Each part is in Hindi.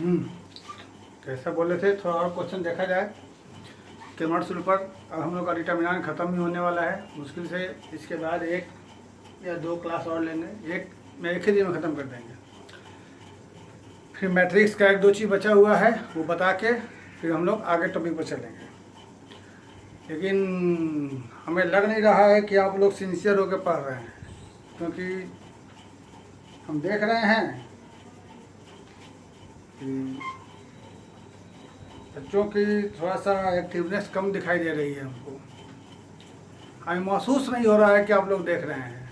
कैसा बोले थे, थोड़ा और क्वेश्चन देखा जाए। क्रेमर रूल पर अब हम लोग का डिटर्मिनेंट ख़त्म ही होने वाला है मुश्किल से। इसके बाद 1 या 2 क्लास और लेंगे, एक ही दिन में ख़त्म कर देंगे। फिर मैट्रिक्स का 1-2 चीज़ बचा हुआ है वो बता के फिर हम लोग आगे टॉपिक पर चलेंगे। लेकिन हमें लग नहीं रहा है कि आप लोग सिंसियर होकर पढ़ रहे हैं, क्योंकि हम देख रहे हैं कि बच्चों की थोड़ा सा एक्टिवनेस कम दिखाई दे रही है। हमको हमें महसूस नहीं हो रहा है कि आप लोग देख रहे हैं।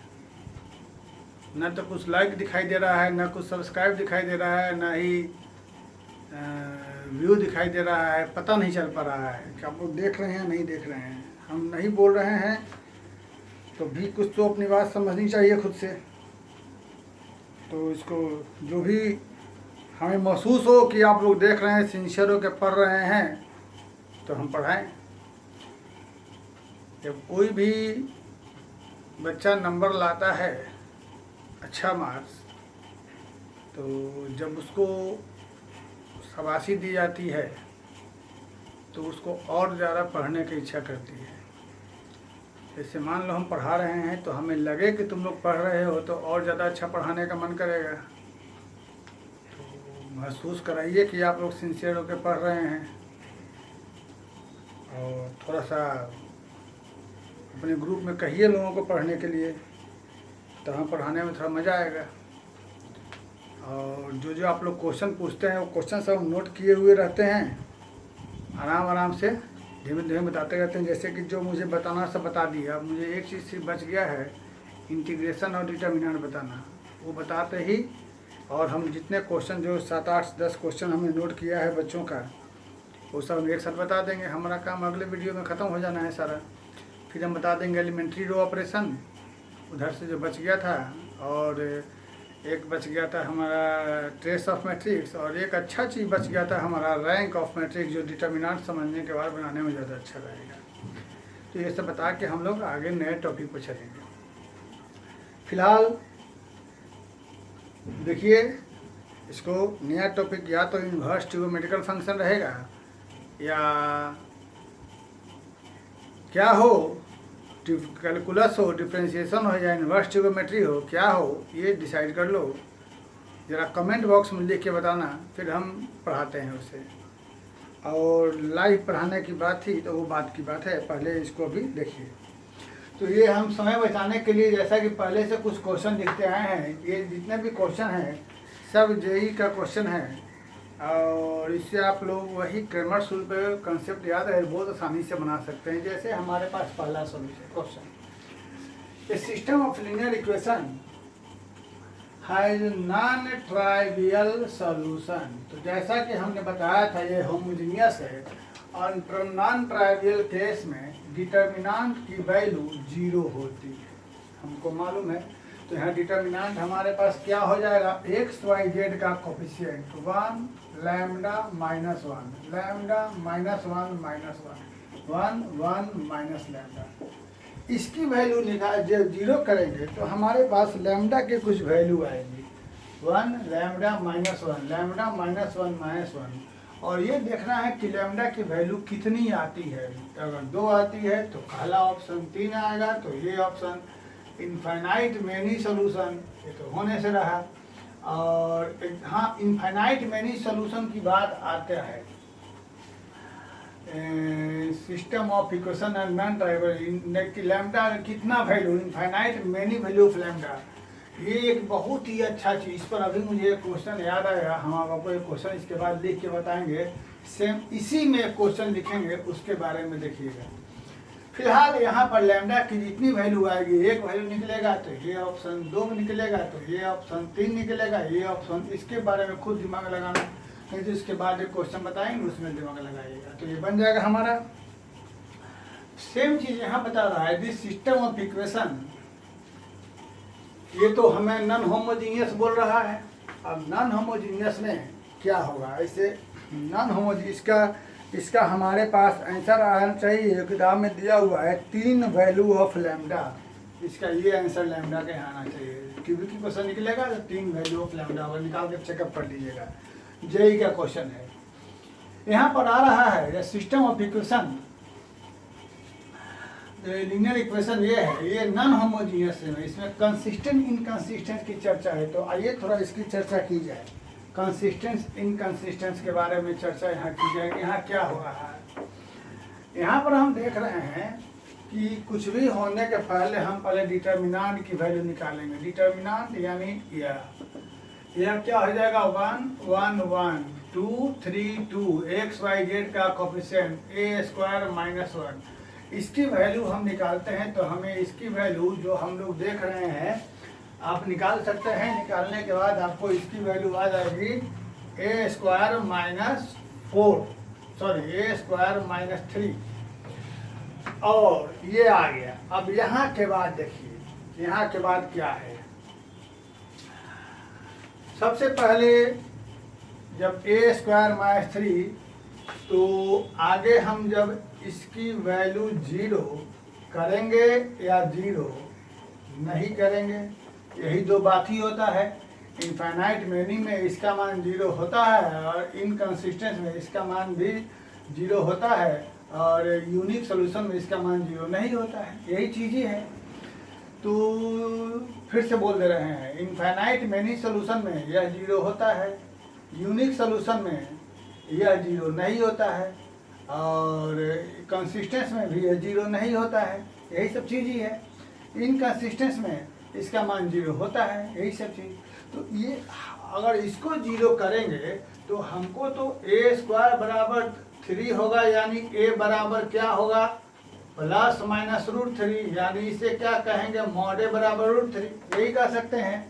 न तो कुछ लाइक दिखाई दे रहा है, न कुछ सब्सक्राइब दिखाई दे रहा है, न ही व्यू दिखाई दे रहा है। पता नहीं चल पा रहा है कि आप लोग देख रहे हैं नहीं देख रहे हैं। हम नहीं बोल रहे हैं तो भी कुछ तो अपनी बात समझनी चाहिए खुद से। तो इसको जो भी हमें महसूस हो कि आप लोग देख रहे हैं, सिंसियर होकर पढ़ रहे हैं, तो हम पढ़ाएं। जब कोई भी बच्चा नंबर लाता है अच्छा मार्क्स, तो जब उसको शाबाशी दी जाती है तो उसको और ज़्यादा पढ़ने की इच्छा करती है। जैसे मान लो हम पढ़ा रहे हैं तो हमें लगे कि तुम लोग पढ़ रहे हो तो और ज़्यादा अच्छा पढ़ाने का मन करेगा। तो महसूस कराइए कि आप लोग सिंसियर होकर पढ़ रहे हैं, और थोड़ा सा अपने ग्रुप में कहिए लोगों को पढ़ने के लिए, तो हम पढ़ाने में थोड़ा मज़ा आएगा। और जो आप लोग क्वेश्चन पूछते हैं वो क्वेश्चन सब नोट किए हुए रहते हैं, आराम से धीमे धीमे बताते रहते हैं। जैसे कि जो मुझे बताना सब बता दिया। अब मुझे एक चीज़ सिर्फ बच गया है, इंटीग्रेशन और डिटर्मिनेंट बताना। वो बताते ही, और हम जितने क्वेश्चन जो 7, 8, 10 क्वेश्चन हमने नोट किया है बच्चों का, वो सब हम एक साथ बता देंगे। हमारा काम अगले वीडियो में ख़त्म हो जाना है सारा। फिर हम बता देंगे एलिमेंट्री रो ऑपरेशन, उधर से जो बच गया था, और एक बच गया था हमारा ट्रेस ऑफ मैट्रिक्स, और एक अच्छा चीज़ बच गया था हमारा रैंक ऑफ मैट्रिक्स, जो डिटर्मिनेंट समझने के बाद बनाने में ज़्यादा अच्छा रहेगा। तो ये सब बता के हम लोग आगे नए टॉपिक पर चलेंगे। फिलहाल देखिए, इसको नया टॉपिक या तो इन्वर्स ट्रिगोनोमेट्रिकल फंक्शन रहेगा, या क्या हो, कैलकुलस हो, डिफरेंशिएशन हो, या इन्वर्स ट्रिगोनोमेट्री हो, क्या हो, ये डिसाइड कर लो। ज़रा कमेंट बॉक्स में लिख के बताना, फिर हम पढ़ाते हैं उसे। और लाइव पढ़ाने की बात थी तो वो बात की बात है, पहले इसको अभी देखिए। तो ये हम समय बचाने के लिए, जैसा कि पहले से कुछ क्वेश्चन लिखते आए हैं, ये जितने भी क्वेश्चन हैं सब जेई का क्वेश्चन है, और इससे आप लोग वही क्रेमर रूल पे कंसेप्ट याद है, बहुत आसानी से बना सकते हैं। जैसे हमारे पास पहला solution question, A system of linear equation has non trivial solution. तो जैसा कि हमने बताया था ये होमोजेनियस है, और नॉन ट्राइवियल केस में डिटर्मिनेंट की वैल्यू 0 होती है, हमको मालूम है। तो यहाँ डिटर्मिनेंट हमारे पास क्या हो जाएगा, एक्स वाई जेड का coefficient 1 lambda minus 1 lambda minus 1 minus 1 1 1 minus lambda. इसकी वैल्यू निकाल जब 0 करेंगे तो हमारे पास लैम्डा के कुछ वैल्यू आएगी, 1 lambda minus 1 lambda minus 1 minus 1। और ये देखना है कि लैम्डा की वैल्यू कितनी आती है। अगर 2 आती है तो पहला ऑप्शन, 3 आएगा तो ये ऑप्शन। इनफाइनाइट मैनी सोल्यूशन, ये तो होने से रहा। और हाँ, इनफाइनाइट मैनी सोल्यूशन की बात आता है, system of equation and non trivial, lambda कितना value, infinite many value of lambda. ये एक बहुत ही अच्छा चीज़, इस पर अभी मुझे एक क्वेश्चन याद आया, हम आपको एक क्वेश्चन इसके बाद लिख के बताएंगे। सेम इसी में एक क्वेश्चन लिखेंगे, उसके बारे में देखिएगा। फिलहाल यहाँ पर लैम्डा की जितनी वैल्यू आएगी, एक वैल्यू निकलेगा तो ये ऑप्शन, 2 में निकलेगा तो ये ऑप्शन, 3 निकलेगा ये ऑप्शन। इसके बारे में खुद दिमाग लगाना, नहीं तो इसके बाद एक क्वेश्चन बताएंगे उसमें दिमाग लगाइएगा, तो ये बन जाएगा हमारा। सेम चीज़ यहाँ बता रहा है, दिस सिस्टम ऑफ इक्वेशन, ये तो हमें नॉन होमोजीनियस बोल रहा है। अब नॉन होमोजीनियस में क्या होगा, ऐसे नॉन होमोजीनियस इसका हमारे पास आंसर आना चाहिए। किताब में दिया हुआ है 3 वैल्यू ऑफ लैम्डा, इसका ये आंसर लैम्डा के आना चाहिए। क्योंकि क्वेश्चन निकलेगा तो 3 वैल्यू ऑफ लैम्डा होगा, निकाल के चेकअप कर लीजिएगा। जेई का क्वेश्चन है। यहाँ पर आ रहा है ये system of equation, linear equation ये है, ये नॉन होमोजीनियस है, इसमें कंसिस्टेंट इनकंसिस्टेंट की चर्चा है। तो आइए थोड़ा इसकी चर्चा की जाए। कंसिस्टेंस इनकंसिस्टेंस के बारे में चर्चा यहाँ की जाए। यहाँ क्या हो रहा है, यहाँ पर हम देख रहे हैं कि कुछ भी होने के पहले हम पहले डिटर्मिनेंट की वैल्यू निकालेंगे। डिटर्मिनेंट यानी यह क्या हो जाएगा, 1 1 1 2 3 2 एक्स वाई जेड का कोफिशिएंट ए स्क्वायर माइनस 1, इसकी वैल्यू हम निकालते हैं। तो हमें इसकी वैल्यू जो हम लोग देख रहे हैं आप निकाल सकते हैं। निकालने के बाद आपको इसकी वैल्यू आ जाएगी ए स्क्वायर माइनस 4, सॉरी ए स्क्वायर माइनस 3, और ये आ गया। अब यहाँ के बाद देखिए, यहाँ के बाद क्या है, सबसे पहले जब ए स्क्वायर माइनस 3, तो आगे हम जब इसकी वैल्यू 0 करेंगे या 0 नहीं करेंगे, यही दो बात ही होता है। इनफाइनाइट मेनी में इसका मान 0 होता है और इनकंसिस्टेंट में इसका मान भी 0 होता है, और यूनिक सोल्यूशन में इसका मान 0 नहीं होता है। यही चीज़ें है। तो फिर से बोल दे रहे हैं, इनफाइनाइट मेनी सोल्यूशन में यह 0 होता है, यूनिक सोल्यूशन में यह 0 नहीं होता है, और कंसिस्टेंस में भी यह 0 नहीं होता है। यही सब चीज़ ही है। इनकंसिस्टेंस में इसका मान 0 होता है, यही सब चीज़। तो ये अगर इसको 0 करेंगे तो हमको तो ए स्क्वायर बराबर 3 होगा, यानी ए बराबर क्या होगा, प्लस माइनस √3, यानी इसे क्या कहेंगे, मॉड ए बराबर √3, यही कह सकते हैं।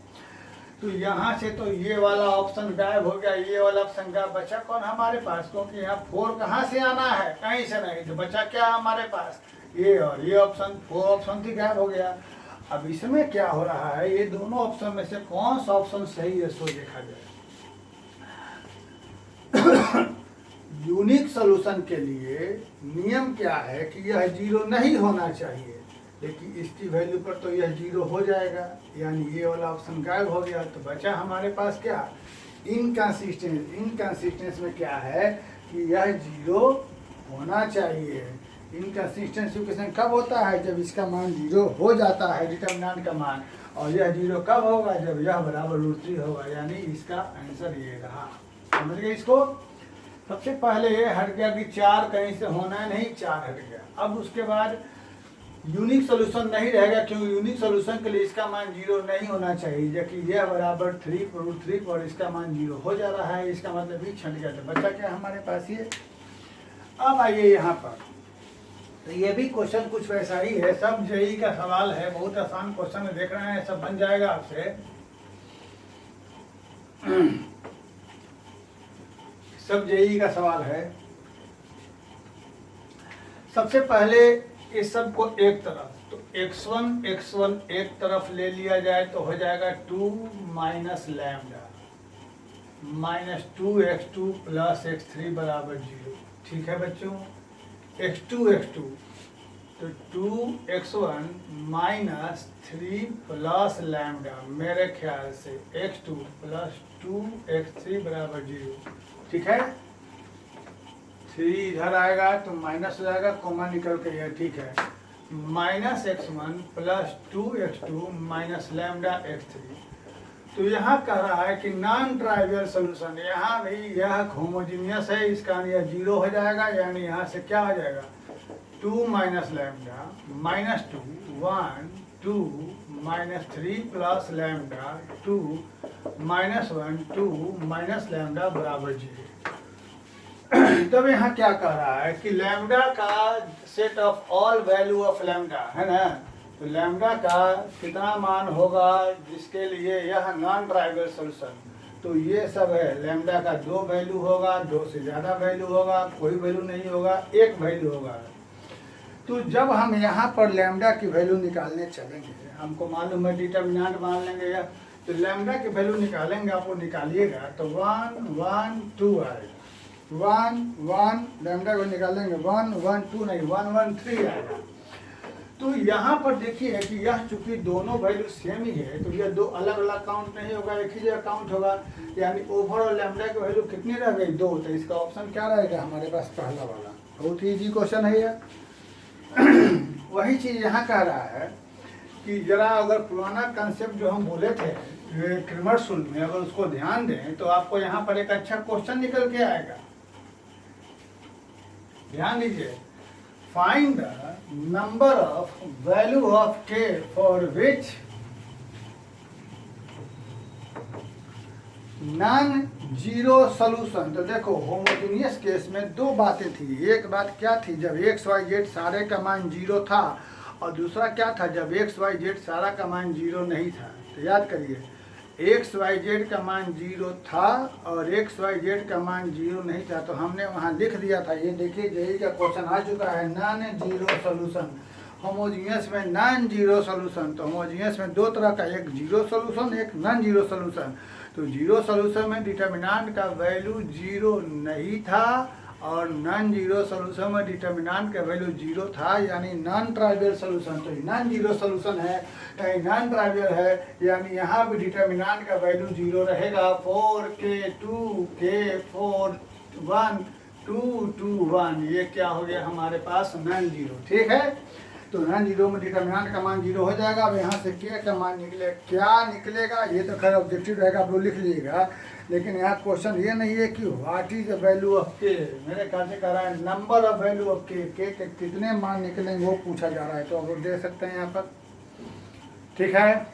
तो यहाँ से तो ये वाला ऑप्शन गायब हो गया, ये वाला ऑप्शन गायब, बचा कौन हमारे पास, क्योंकि यहाँ 4 कहाँ से आना है, कहीं से नहीं, तो बचा क्या हमारे पास, ये और ये ऑप्शन, 4 ऑप्शन ही गायब हो गया। अब इसमें क्या हो रहा है, ये दोनों ऑप्शन में से कौन सा ऑप्शन सही है सो देखा जाए। यूनिक सोल्यूशन के लिए नियम क्या है कि यह 0 नहीं होना चाहिए, लेकिन इसकी वैल्यू पर तो यह 0 हो जाएगा, यानी ये वाला ऑप्शन गायब हो गया। तो बचा हमारे पास क्या, इनकंसिस्टेंस। इनकंसिस्टेंस में क्या है कि यह 0 होना चाहिए। इनकंसिस्टेंस इक्वेशन कब होता है, जब इसका मान 0 हो जाता है, डिटर्मिनेंट का मान, और यह 0 कब होगा, जब यह बराबर √3 होगा, यानी इसका आंसर ये रहा। समझ गए इसको। सबसे पहले ये हट गया कि 4 कहीं से होना नहीं, 4 हट गया। अब उसके बाद यूनिक सोल्यूशन नहीं रहेगा, क्योंकि यूनिक सोल्यूशन के लिए इसका मान 0 नहीं होना चाहिए, जबकि यह बराबर 3 पर इसका मान 0 हो जा रहा है, इसका मतलब भी छट गया। तो बच्चा क्या हमारे पास ये। अब आइए यहाँ पर, तो ये भी क्वेश्चन कुछ वैसा ही है, सब जेई का सवाल है, बहुत आसान क्वेश्चन है, देख रहे हैं, सब बन जाएगा आपसे। सब जेई का सवाल है। सबसे पहले इस सब को एक तरफ, तो x1 एक तरफ ले लिया जाए तो हो जाएगा 2 minus lambda minus 2x2 plus x3 बराबर 0। ठीक है बच्चों, x2 तो 2x1 माइनस 3 प्लस लैम्डा, मेरे ख्याल से x2 प्लस 2x3 बराबर 0। ठीक है, 3 इधर आएगा तो माइनस हो जाएगा, कॉमन निकल के यह, ठीक है, minus x1 plus 2x2 minus lambda x3। तो यहाँ कह रहा है कि नॉन ट्राइवियल सोल्यूशन, यहाँ भी यह होमोजीनियस है, इसका यह 0 हो जाएगा, यानी यहाँ से क्या हो जाएगा, 2 minus lambda minus 2 1 2 minus 3 plus lambda 2 minus 1 2 minus lambda बराबर 0। तब यहाँ क्या कह रहा है कि लैम्डा का set of all value of lambda है ना, तो लैम्डा का कितना मान होगा जिसके लिए यह नॉन ट्राइवियल सोल्यूशन, तो ये सब है। लैम्डा का 2 वैल्यू होगा, 2 से ज़्यादा वैल्यू होगा, कोई वैल्यू नहीं होगा, 1 वैल्यू होगा। तो जब हम यहाँ पर लैम्डा की वैल्यू निकालने चलेंगे, हमको मालूम है डिटर्मिनेंट मान लेंगे या, तो लैम्डा की वैल्यू निकालेंगे, आप वो निकालिएगा तो 1 1 2 आएगा, 1 1 लैम्डा को निकालेंगे 1 1 2 नहीं 1 1 3 आएगा। तो यहाँ पर देखिए कि यह चूंकि दोनों वैल्यू सेम ही है तो यह दो अलग अलग काउंट नहीं होगा, एक ही जगह काउंट होगा। यानी ओवर और लैम्ब्डा की वैल्यू कितनी रह गई? 2। तो इसका ऑप्शन क्या रहेगा हमारे पास? पहला वाला। बहुत ही इजी क्वेश्चन है यह। वही चीज़ यहाँ कह रहा है कि जरा अगर पुराना कंसेप्ट जो हम बोले थे क्रेमर रूल में, अगर उसको ध्यान दें तो आपको यहाँ पर एक अच्छा क्वेश्चन निकल के आएगा। ध्यान दीजिए, find the number of value of k for which non zero solution. तो देखो होमोजेनियस केस में दो बातें थी। एक बात क्या थी? जब एक्स वाई जेड सारे का मान 0 था, और दूसरा क्या था? जब एक्स वाई जेड सारा का मान 0 नहीं था। तो याद करिए, एक्स वाई जेड का मान 0 था और एक्स वाई जेड का मान 0 नहीं था, तो हमने वहाँ लिख दिया था। ये देखिए जेई का क्वेश्चन आ चुका है, नॉन जीरो सोल्यूशन। होमोजीनियस में नॉन जीरो सोल्यूशन। तो होमोजीनियस में दो तरह का, एक जीरो सोल्यूशन, एक नॉन जीरो सोल्यूशन। तो जीरो सोल्यूशन में डिटर्मिनेंट का वैल्यू 0 नहीं था और नॉन जीरो सोल्यूशन में डिटर्मिनेंट का वैल्यू 0 था, यानी नॉन ट्राइवियल सोल्यूशन। तो नॉन जीरो सोल्यूशन है, नॉन ट्राइवियल है, यानी यहाँ भी डिटर्मिनेंट का वैल्यू 0 रहेगा। 4k 2k 4 1 2 2 1, ये क्या हो गया हमारे पास? Non zero. ठीक है, तो नॉन जीरो में डिटर्मिनेंट का मान 0 हो जाएगा। अब यहाँ से k का मान निकले, क्या निकलेगा ये तो खैर ऑब्जेक्टिव रहेगा, आप लोग लिख लीजिएगा। लेकिन यहाँ क्वेश्चन ये नहीं है कि what is the value of k, मेरे ख्याल से कह रहा है number of value of k के कितने मान निकलेंगे वो पूछा जा रहा है। तो आप लोग देख सकते हैं यहाँ पर। ठीक है,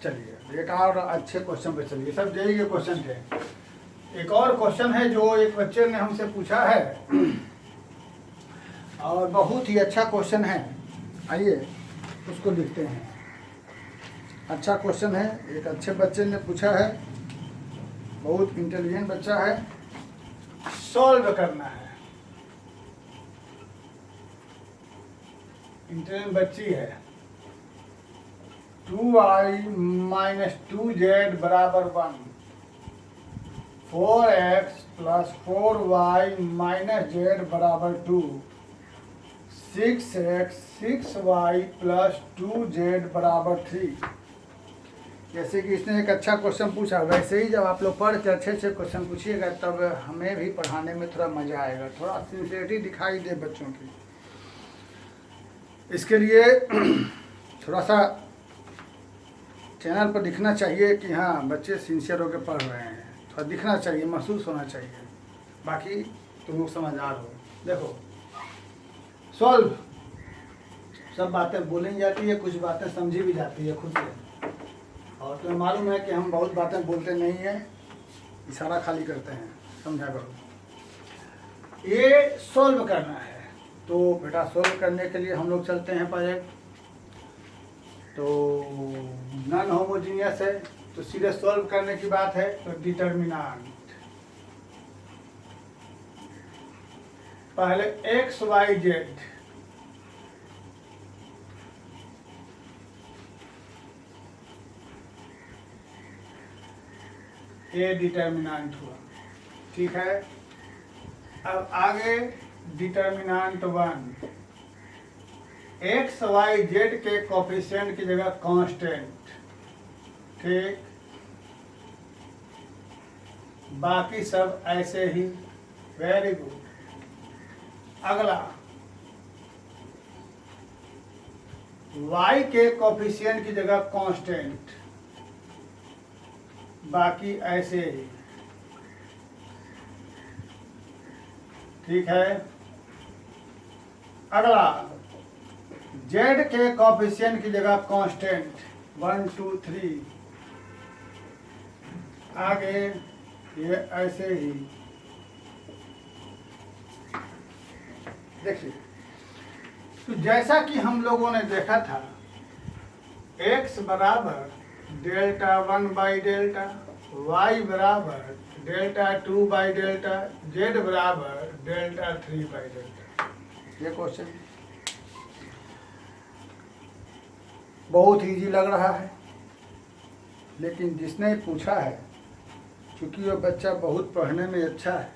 चलिए एक और अच्छे क्वेश्चन पे चलिए। सब जेई के क्वेश्चन थे। एक और क्वेश्चन है जो एक बच्चे ने हमसे पूछा है और बहुत ही अच्छा क्वेश्चन है। आइए उसको लिखते हैं। अच्छा क्वेश्चन है, एक अच्छे बच्चे ने पूछा है, बहुत इंटेलिजेंट बच्चा है। सॉल्व करना है, इंटेलिजेंट बच्ची है। 2i माइनस 2z बराबर 1, 4x plus 4y minus z बराबर 2, 6x 6y प्लस 2z बराबर 3। जैसे कि इसने एक अच्छा क्वेश्चन पूछा, वैसे ही जब आप लोग पढ़ के अच्छे अच्छे क्वेश्चन पूछिएगा तब हमें भी पढ़ाने में थोड़ा मज़ा आएगा, थोड़ा सिंसियरिटी दिखाई दे बच्चों की। इसके लिए थोड़ा सा चैनल पर दिखना चाहिए कि हाँ बच्चे सिंसियर होकर पढ़ रहे हैं, थोड़ा दिखना चाहिए, महसूस होना चाहिए। बाकी तुम लोग समझदार हो। देखो सॉल्व, सब बातें बोली जाती है, कुछ बातें समझी भी जाती है खुद से। और तुम्हें मालूम है कि हम बहुत बातें बोलते नहीं हैं, इशारा खाली करते हैं, समझा करो। ये सॉल्व करना है, तो बेटा सॉल्व करने के लिए हम लोग चलते हैं पहले। तो नॉन होमोजीनियस है तो सीधे सॉल्व करने की बात है। तो डिटर्मिनेंट पहले एक्स वाई जेड, ये डिटर्मिनेंट हुआ। ठीक है, अब आगे डिटर्मिनेंट 1, एक्स वाई जेड के कोफिशिएंट की जगह कांस्टेंट। ठीक, बाकी सब ऐसे ही। Very good. अगला y के कोफिशिएंट की जगह कांस्टेंट, बाकी ऐसे ही। ठीक है, अगला z के कोफिशिएंट की जगह कांस्टेंट 1 2 3, आगे ये ऐसे ही। देखिए, तो जैसा कि हम लोगों ने देखा था, x बराबर डेल्टा 1 बाई डेल्टा, y बराबर डेल्टा 2 बाई डेल्टा, z बराबर डेल्टा 3 बाई डेल्टा। ये क्वेश्चन बहुत इजी लग रहा है, लेकिन जिसने पूछा है, क्योंकि वो बच्चा बहुत पढ़ने में अच्छा है,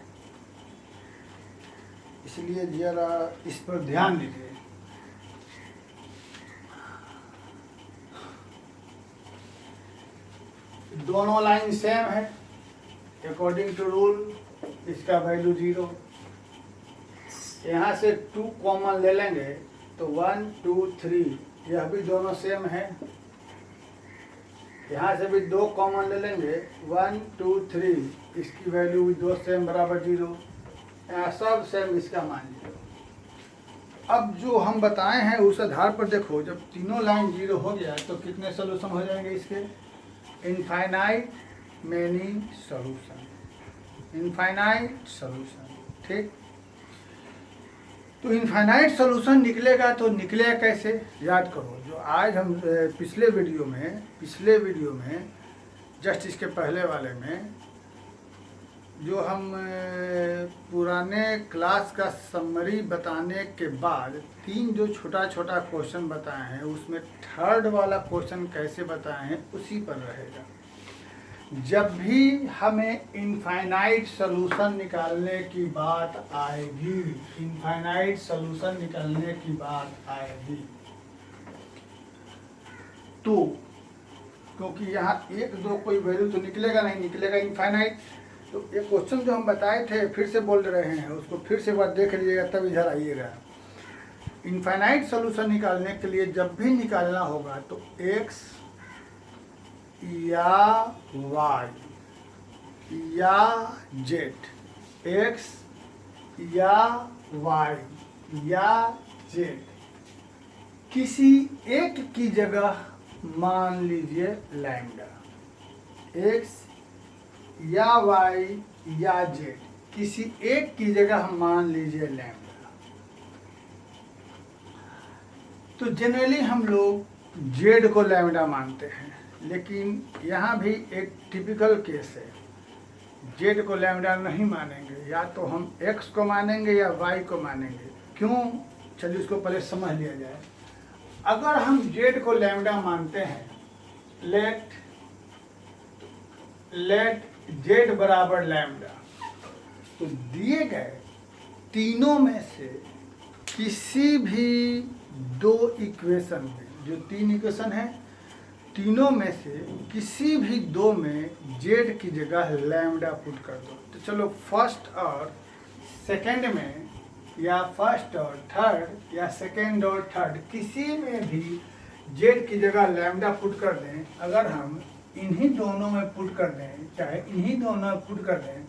इसलिए जरा इस पर ध्यान दीजिए। दोनों लाइन सेम है, अकॉर्डिंग टू रूल इसका वैल्यू 0। यहाँ से 2 कॉमन ले लेंगे तो 1 2 3, यह भी दोनों सेम है। यहाँ से भी 2 कॉमन ले लेंगे 1 2 3, इसकी वैल्यू भी 2 सेम बराबर 0। यहाँ सब सेम, इसका मान 0। अब जो हम बताए हैं उस आधार पर देखो, जब तीनों लाइन 0 हो गया तो कितने सोल्यूशन हो जाएंगे इसके? Infinite many solution, infinite solution. ठीक, तो इनफाइनाइट सोल्यूशन निकलेगा तो निकलेगा कैसे? याद करो, जो आज हम पिछले वीडियो में जस्ट इसके पहले वाले में जो हम पुराने क्लास का समरी बताने के बाद 3 जो छोटा छोटा क्वेश्चन बताए हैं, उसमें थर्ड वाला क्वेश्चन कैसे बताए हैं उसी पर रहेगा। जब भी हमें इनफाइनाइट सॉल्यूशन निकालने की बात आएगी, इनफाइनाइट सॉल्यूशन निकालने की बात आएगी, तो क्योंकि यहाँ 1 2 कोई वैल्यू तो निकलेगा नहीं, निकलेगा इनफाइनाइट। तो ये क्वेश्चन जो हम बताए थे फिर से बोल रहे हैं, उसको फिर से एक बार देख लीजिएगा तब इधर आइएगा। इनफाइनाइट सॉल्यूशन निकालने के लिए जब भी निकालना होगा तो x या y या z, x या y या z, किसी एक की जगह मान लीजिए लैम्डा, x या y या z, किसी एक की जगह मान लीजिए लैम्डा। तो जनरली हम लोग z को लैम्डा मानते हैं, लेकिन यहाँ भी एक टिपिकल केस है, z को लैम्डा नहीं मानेंगे, या तो हम x को मानेंगे या y को मानेंगे। क्यों? चलिए इसको पहले समझ लिया जाए। अगर हम z को लैम्डा मानते हैं, लेट z बराबर लैम्डा, तो दिए गए तीनों में से किसी भी 2 इक्वेशन में, जो 3 इक्वेशन है, तीनों में से किसी भी 2 में z की जगह लैम्डा पुट कर दो। तो चलो फर्स्ट और सेकंड में, या फर्स्ट और थर्ड, या सेकंड और थर्ड, किसी में भी z की जगह लैम्डा पुट कर दें। अगर हम इन्हीं दोनों में पुट कर दें, चाहे इन्हीं दोनों में पुट कर दें,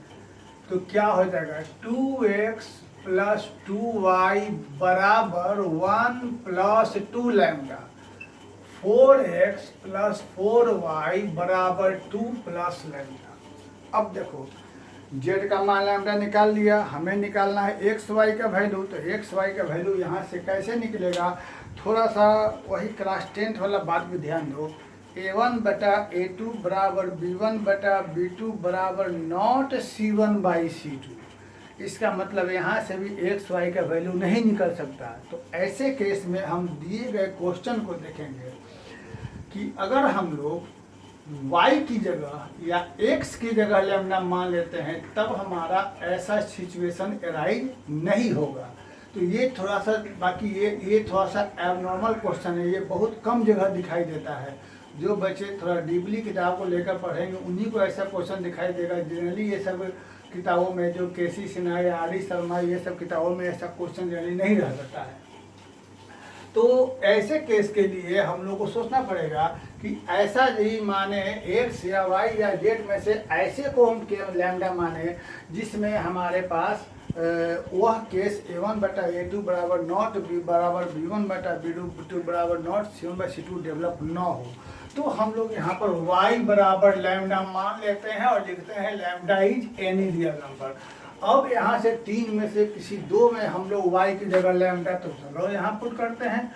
तो क्या हो जाएगा? 2x प्लस 2y बराबर 1 plus 2 lambda, 4x plus 4y बराबर 2 प्लस लैम्डा। अब देखो, z का मान लैम्डा निकाल लिया, हमें निकालना है एक्स वाई का वैल्यू। तो एक्स वाई का वैल्यू यहाँ से कैसे निकलेगा? थोड़ा सा वही क्लास 10th वाला बात भी ध्यान दो। a1 बटा a2 बराबर b1 बटा b2 बराबर नॉट c1 बाई c2। इसका मतलब यहाँ से भी एक्स वाई का वैल्यू नहीं निकल सकता। तो ऐसे केस में हम दिए गए क्वेश्चन को देखेंगे कि अगर हम लोग y की जगह या x की जगह लैम्डा मान लेते हैं, तब हमारा ऐसा सिचुएशन अराइज नहीं होगा। तो ये थोड़ा सा, बाकी ये थोड़ा सा एबनॉर्मल क्वेश्चन है, ये बहुत कम जगह दिखाई देता है। जो बच्चे थोड़ा डीपली किताब को लेकर पढ़ेंगे उन्हीं को ऐसा क्वेश्चन दिखाई देगा। जनरली ये सब किताबों में, जो केसी सिन्हा या आर डी शर्मा, ये सब किताबों में ऐसा क्वेश्चन जनरली नहीं रह सकता है। तो ऐसे केस के लिए हम लोग को सोचना पड़ेगा कि ऐसा ही माने एक्स या वाई या जेड में से ऐसे को हम लैम्डा माने जिसमें हमारे पास वह केस a1 बटा a2 बराबर नॉट b बराबर b1 बटा b2 बराबर not c1 by c2 develop न हो। तो हम लोग यहाँ पर y बराबर लैम्डा मान लेते हैं और लिखते हैं lambda is any real number. अब यहाँ से 3 में से किसी 2 में हम लोग y की जगह लैम्डा, तो चलो यहाँ पुट करते हैं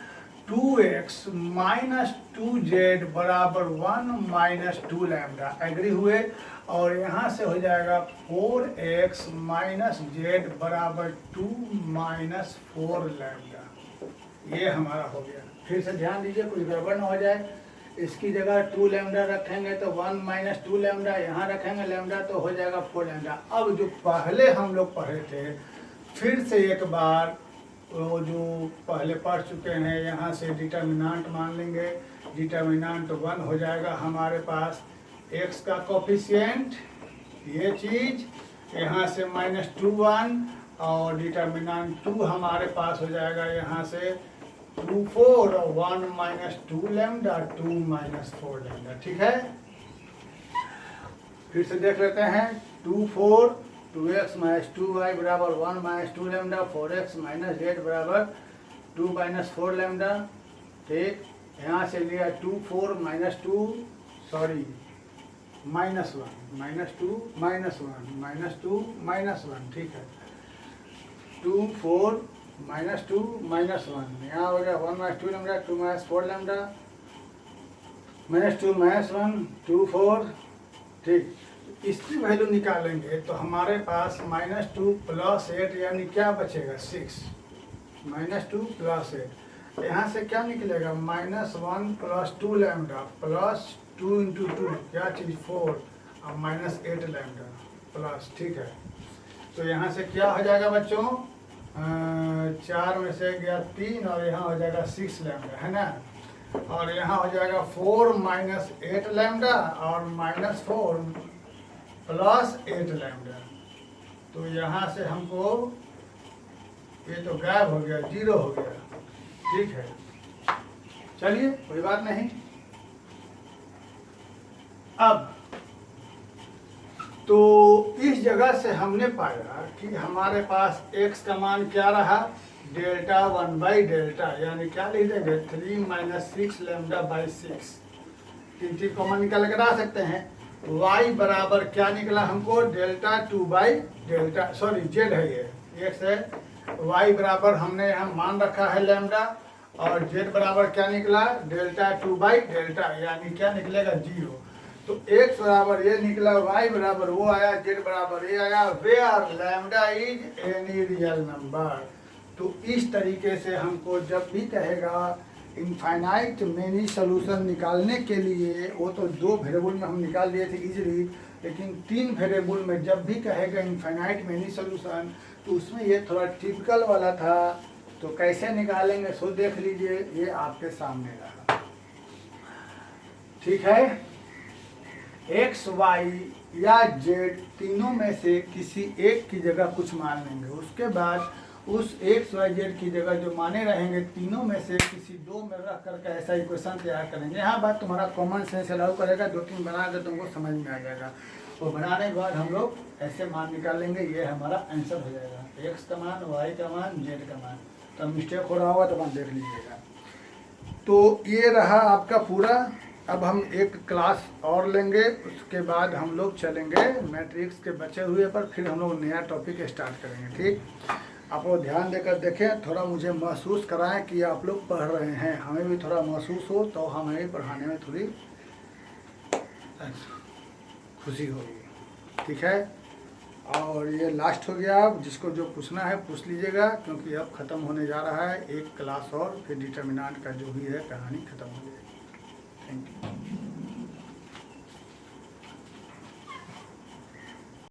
2x माइनस 2z बराबर 1 माइनस 2 लैम्डा। एग्री हुए? और यहाँ से हो जाएगा 4x माइनस z बराबर 2 माइनस 4 लैम्डा। ये हमारा हो गया। फिर से ध्यान दीजिए, कुछ गड़बड़ न हो जाए। इसकी जगह 2 लैम्डा रखेंगे तो 1 माइनस 2 लैम्डा, यहाँ रखेंगे लैम्डा तो हो जाएगा 4 लैम्डा। अब जो पहले हम लोग पढ़े थे, फिर से एक बार वो जो पहले पढ़ चुके हैं, यहाँ से डिटर्मिनांट मान लेंगे। डिटर्मिनांट 1 हो जाएगा हमारे पास एक्स का कोफिशिएंट ये चीज, यहाँ से -2 1 और डिटर्मिनेंट 2 हमारे पास हो जाएगा यहाँ से 2 4 और 1 - 2 लैम्डा 2 - 4 लैम्डा। ठीक है, फिर से देख लेते हैं। 2 4 2x - 2y बराबर 1 - 2 लैम्डा, 4x - 8 बराबर 2 - 4 लैम्डा। ठीक, यहाँ से लिया 2 4 -2 सॉरी -1 -2 -1 -2 -1। ठीक है, 2 4 -2 -1 यहाँ हो गया 1 - 2 लैम्डा 2 - 4 लैम्डा -2 -1 2 4। ठीक, इसकी वैल्यू निकालेंगे तो हमारे पास -2 + 8 यानी क्या बचेगा 6 -2 + 8। यहाँ से क्या निकलेगा -1 + 2 लैम्डा प्लस 2 × 2 क्या चीज़ 4 और -8 लैम्डा प्लस। ठीक है, तो यहाँ से क्या हो जाएगा बच्चों 4 में से गया 3 और यहाँ हो जाएगा 6 लैम्डा है ना, और यहाँ हो जाएगा 4 - 8 लैम्डा और -4 + 8 लैम्डा। तो यहाँ से हमको ये तो गायब हो गया, 0 हो गया। ठीक है, चलिए कोई बात नहीं। अब तो इस जगह से हमने पाया कि हमारे पास x का मान क्या रहा डेल्टा 1/डेल्टा, यानी क्या लिख देंगे 3 - 6 लैम्डा/6। 3 कॉमन निकाल कर आ सकते हैं। y बराबर क्या निकला हमको डेल्टा 2/डेल्टा सॉरी z है ये x है। y बराबर हमने यहाँ मान रखा है लैम्डा और z बराबर क्या निकला डेल्टा 2/डेल्टा, यानी क्या निकलेगा 0। तो x बराबर ये निकला, y बराबर वो आया, z बराबर ये आया। Where lambda is any real number. तो इस तरीके से हमको जब भी कहेगा इनफाइनाइट मेनी सोल्यूशन निकालने के लिए, वो तो 2 वेरिएबल में हम निकाल लिए थे इजीली, लेकिन 3 वेरिएबल में जब भी कहेगा इनफाइनाइट मेनी सोल्यूशन तो उसमें ये थोड़ा टिपिकल वाला था। तो कैसे निकालेंगे सो देख लीजिए, ये आपके सामने रहा। ठीक है, x y या z तीनों में से किसी एक की जगह कुछ मान लेंगे, उसके बाद उस x y z की जगह जो माने रहेंगे तीनों में से किसी 2 में रख करके ऐसा इक्वेशन तैयार करेंगे। यहाँ बात तुम्हारा कॉमन सेंस अलाउ करेगा, 2-3 बना कर तुमको समझ में आ जाएगा। वो बनाने के बाद हम लोग ऐसे मान निकाल लेंगे, ये हमारा आंसर हो जाएगा x का मान y का मान z का मान। तो मिस्टेक हो रहा होगा तो आप देख लीजिएगा। तो ये रहा आपका पूरा। अब हम एक क्लास और लेंगे, उसके बाद हम लोग चलेंगे मैट्रिक्स के बचे हुए पर, फिर हम लोग नया टॉपिक स्टार्ट करेंगे। ठीक, आप लोग ध्यान देकर देखें, थोड़ा मुझे महसूस कराएं कि आप लोग पढ़ रहे हैं, हमें भी थोड़ा महसूस हो तो हमें पढ़ाने में थोड़ी खुशी होगी। ठीक है, और ये लास्ट हो गया। अब जिसको जो पूछना है पूछ लीजिएगा, क्योंकि अब ख़त्म होने जा रहा है एक क्लास और, फिर डिटर्मिनेंट का जो भी है कहानी ख़त्म हो जाएगी। Thank you.